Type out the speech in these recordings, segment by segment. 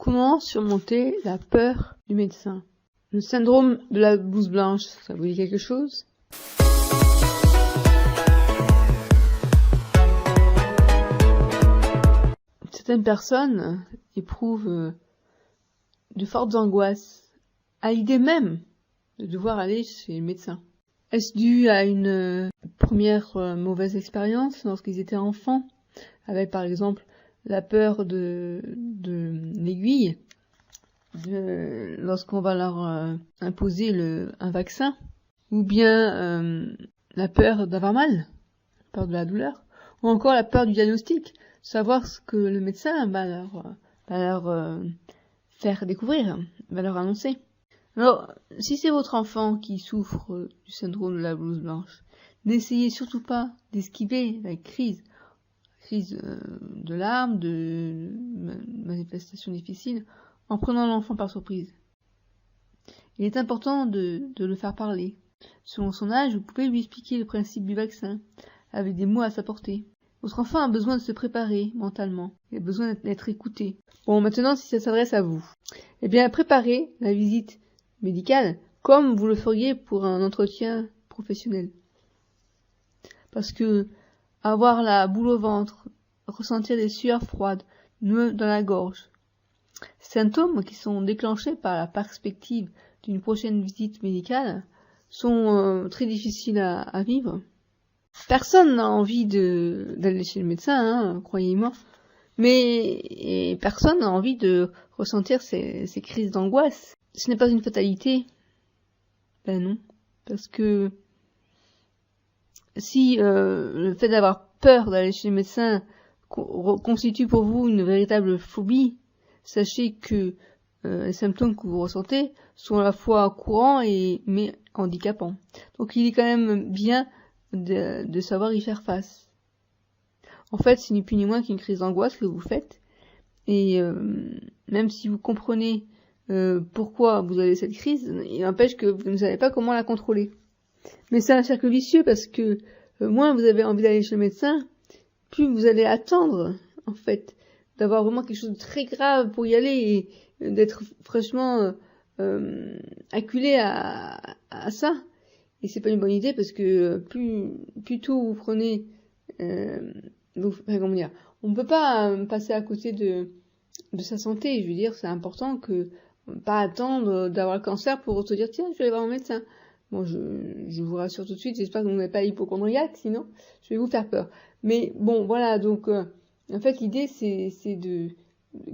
Comment surmonter la peur du médecin? Le syndrome de la blouse blanche, ça vous dit quelque chose? Certaines personnes éprouvent de fortes angoisses à l'idée même de devoir aller chez le médecin. Est-ce dû à une première mauvaise expérience lorsqu'ils étaient enfants, avec par exemple la peur de l'aiguille, lorsqu'on va leur imposer un vaccin, ou bien la peur d'avoir mal, la peur de la douleur, ou encore la peur du diagnostic, savoir ce que le médecin va leur faire découvrir, va leur annoncer. Alors, si c'est votre enfant qui souffre du syndrome de la blouse blanche, n'essayez surtout pas d'esquiver la crise de larmes, de manifestations difficiles, en prenant l'enfant par surprise. Il est important de le faire parler. Selon son âge, vous pouvez lui expliquer le principe du vaccin, avec des mots à sa portée. Votre enfant a besoin de se préparer mentalement, il a besoin d'être écouté. Bon, maintenant, si ça s'adresse à vous, eh bien, préparez la visite médicale comme vous le feriez pour un entretien professionnel. Parce que avoir la boule au ventre, ressentir des sueurs froides, nœuds dans la gorge, symptômes qui sont déclenchés par la perspective d'une prochaine visite médicale sont très difficiles à vivre. Personne n'a envie d'aller chez le médecin, croyez-moi, mais personne n'a envie de ressentir ces crises d'angoisse. Ce n'est pas une fatalité. Ben non, parce que si le fait d'avoir peur d'aller chez le médecin constitue pour vous une véritable phobie, sachez que les symptômes que vous ressentez sont à la fois courants mais handicapants. Donc il est quand même bien de savoir y faire face. En fait, c'est ni plus ni moins qu'une crise d'angoisse que vous faites, et même si vous comprenez pourquoi vous avez cette crise, il n'empêche que vous ne savez pas comment la contrôler. Mais c'est un cercle vicieux parce que moins vous avez envie d'aller chez le médecin, plus vous allez attendre, en fait, d'avoir vraiment quelque chose de très grave pour y aller et d'être fraîchement acculé à ça. Et c'est pas une bonne idée parce que plus tôt vous prenez, comment dire, on ne peut pas passer à côté de sa santé. Je veux dire, c'est important que pas attendre d'avoir le cancer pour se dire tiens, je vais aller voir mon médecin. Bon, je vous rassure tout de suite, j'espère que vous n'êtes pas hypocondriaque, sinon je vais vous faire peur. Mais bon, voilà, donc en fait l'idée c'est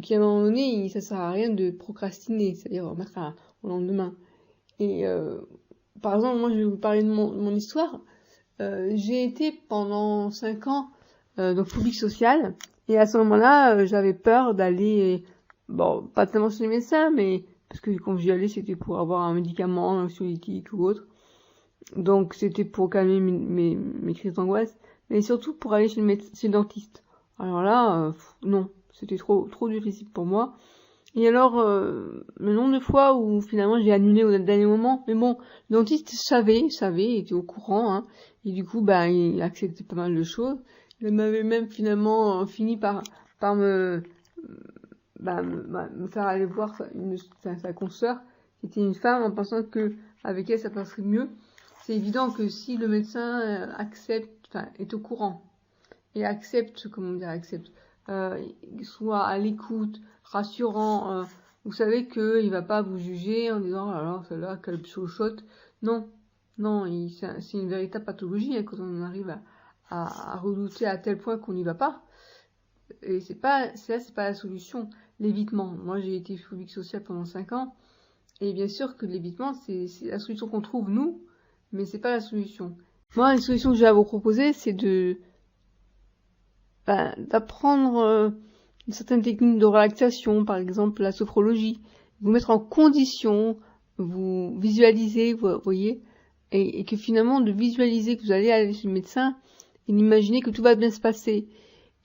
qu'à un moment donné, ça sert à rien de procrastiner, c'est-à-dire remettre au lendemain. Et par exemple, moi je vais vous parler de mon histoire. J'ai été pendant 5 ans donc phobique sociale, et à ce moment-là, j'avais peur d'aller, bon, pas tellement chez les médecins, mais parce que quand j'y allais, c'était pour avoir un médicament, un anxiolytique ou autre. Donc c'était pour calmer mes crises d'angoisse, mais surtout pour aller chez le dentiste. Alors là, non, c'était trop difficile pour moi. Et alors, le nombre de fois où finalement j'ai annulé au dernier moment, mais bon, le dentiste savait, il était au courant, et du coup, il acceptait pas mal de choses. Il m'avait même finalement fini par me faire aller voir sa consoeur, qui était une femme, en pensant que avec elle ça passerait mieux. C'est évident que si le médecin est au courant et soit à l'écoute, rassurant, vous savez qu'il va pas vous juger en disant alors celle-là quelle chochotte. Non, c'est une véritable pathologie quand on arrive à redouter à tel point qu'on n'y va pas. Et c'est pas la solution. L'évitement. Moi j'ai été phobique sociale pendant 5 ans, et bien sûr que l'évitement c'est la solution qu'on trouve nous, mais c'est pas la solution. Moi, une solution que j'ai à vous proposer, c'est d'apprendre une certaine technique de relaxation, par exemple la sophrologie, vous mettre en condition, vous visualiser, vous voyez, et que finalement de visualiser que vous allez aller chez le médecin et d'imaginer que tout va bien se passer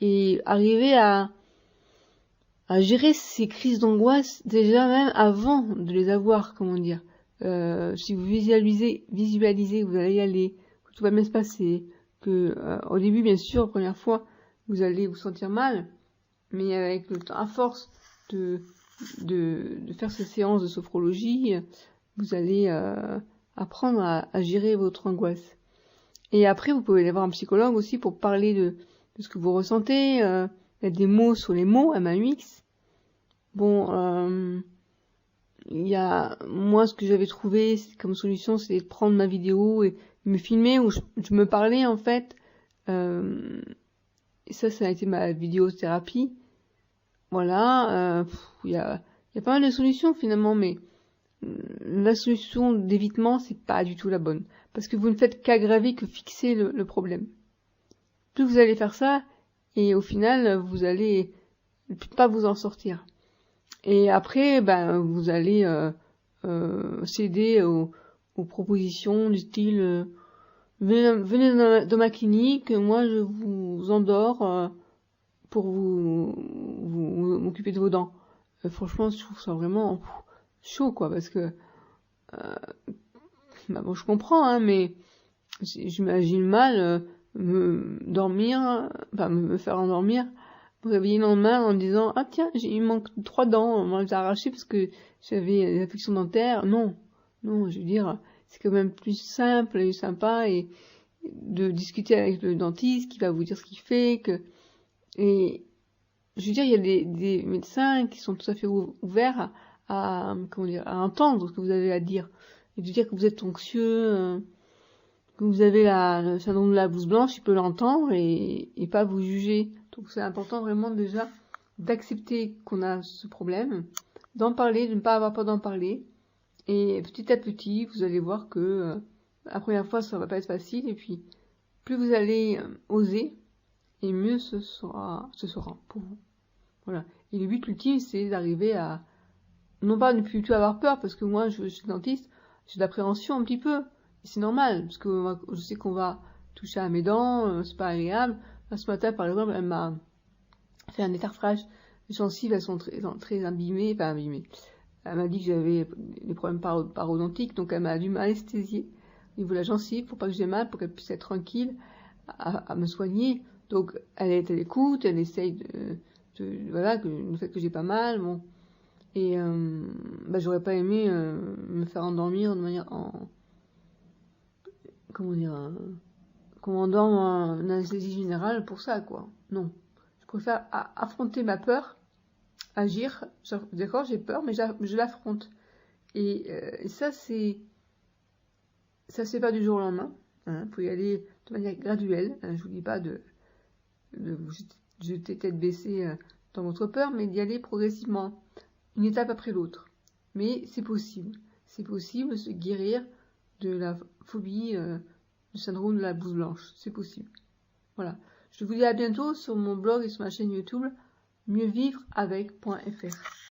et arriver à gérer ces crises d'angoisse déjà même avant de les avoir, comment dire. Si vous visualisez que vous allez y aller, que tout va bien se passer, que au début bien sûr, la première fois, vous allez vous sentir mal, mais avec le temps, à force de de faire ces séances de sophrologie, vous allez apprendre à gérer votre angoisse. Et après, vous pouvez aller voir un psychologue aussi pour parler de ce que vous ressentez, mettre des mots sur les mots, MAUX. Bon, moi, ce que j'avais trouvé comme solution, c'était de prendre ma vidéo et me filmer où je me parlais, en fait. Et ça a été ma vidéothérapie. Voilà, il y a pas mal de solutions finalement, mais la solution d'évitement, c'est pas du tout la bonne. Parce que vous ne faites qu'aggraver, que fixer le problème. Plus vous allez faire ça, et au final, vous allez pas vous en sortir. Et après, vous allez céder aux propositions du style venez dans ma clinique, moi je vous endors pour vous m'occuper de vos dents. Franchement, je trouve ça vraiment chaud, quoi, parce que bon, je comprends, hein, mais j'imagine mal me faire endormir, me réveiller le lendemain en disant ah tiens, il manque 3 dents, on m'a les a arrachées parce que j'avais des affections dentaires. Non, je veux dire, c'est quand même plus simple et sympa et de discuter avec le dentiste qui va vous dire ce qu'il fait, et je veux dire, il y a des médecins qui sont tout à fait ouverts à entendre ce que vous avez à dire. Et de dire que vous êtes anxieux, que vous avez le syndrome de la blouse blanche, il peut l'entendre et pas vous juger. Donc c'est important vraiment déjà d'accepter qu'on a ce problème, d'en parler, de ne pas avoir peur d'en parler. Et petit à petit, vous allez voir que la première fois, ça va pas être facile. Et puis, plus vous allez oser, et mieux ce sera pour vous. Voilà. Et le but ultime, c'est d'arriver à, non pas ne plus du tout avoir peur, parce que moi, je suis dentiste, j'ai de l'appréhension un petit peu. Et c'est normal, parce que je sais qu'on va toucher à mes dents, c'est pas agréable. Là, ce matin, par exemple, elle m'a fait un détartrage. Les gencives, elles sont très abîmées, enfin abîmées. Elle m'a dit que j'avais des problèmes parodontiques, donc elle m'a dû m'anesthésier au niveau de la gencive pour pas que j'ai mal, pour qu'elle puisse être tranquille à me soigner. Donc, elle est à l'écoute, elle essaye voilà, le fait que j'ai pas mal, bon. Et j'aurais pas aimé me faire endormir de manière qu'on m'endorme en anesthésie générale pour ça, quoi. Non. Je préfère affronter ma peur, agir. D'accord, j'ai peur, mais je l'affronte. Et ça se fait pas du jour au lendemain. Hein, faut y aller de manière graduelle. Hein, je vous dis pas de vous jeter tête baissée dans votre peur, mais d'y aller progressivement, une étape après l'autre. Mais c'est possible. C'est possible de se guérir de la phobie du syndrome de la blouse blanche. C'est possible. Voilà. Je vous dis à bientôt sur mon blog et sur ma chaîne YouTube mieuxvivreavec.fr.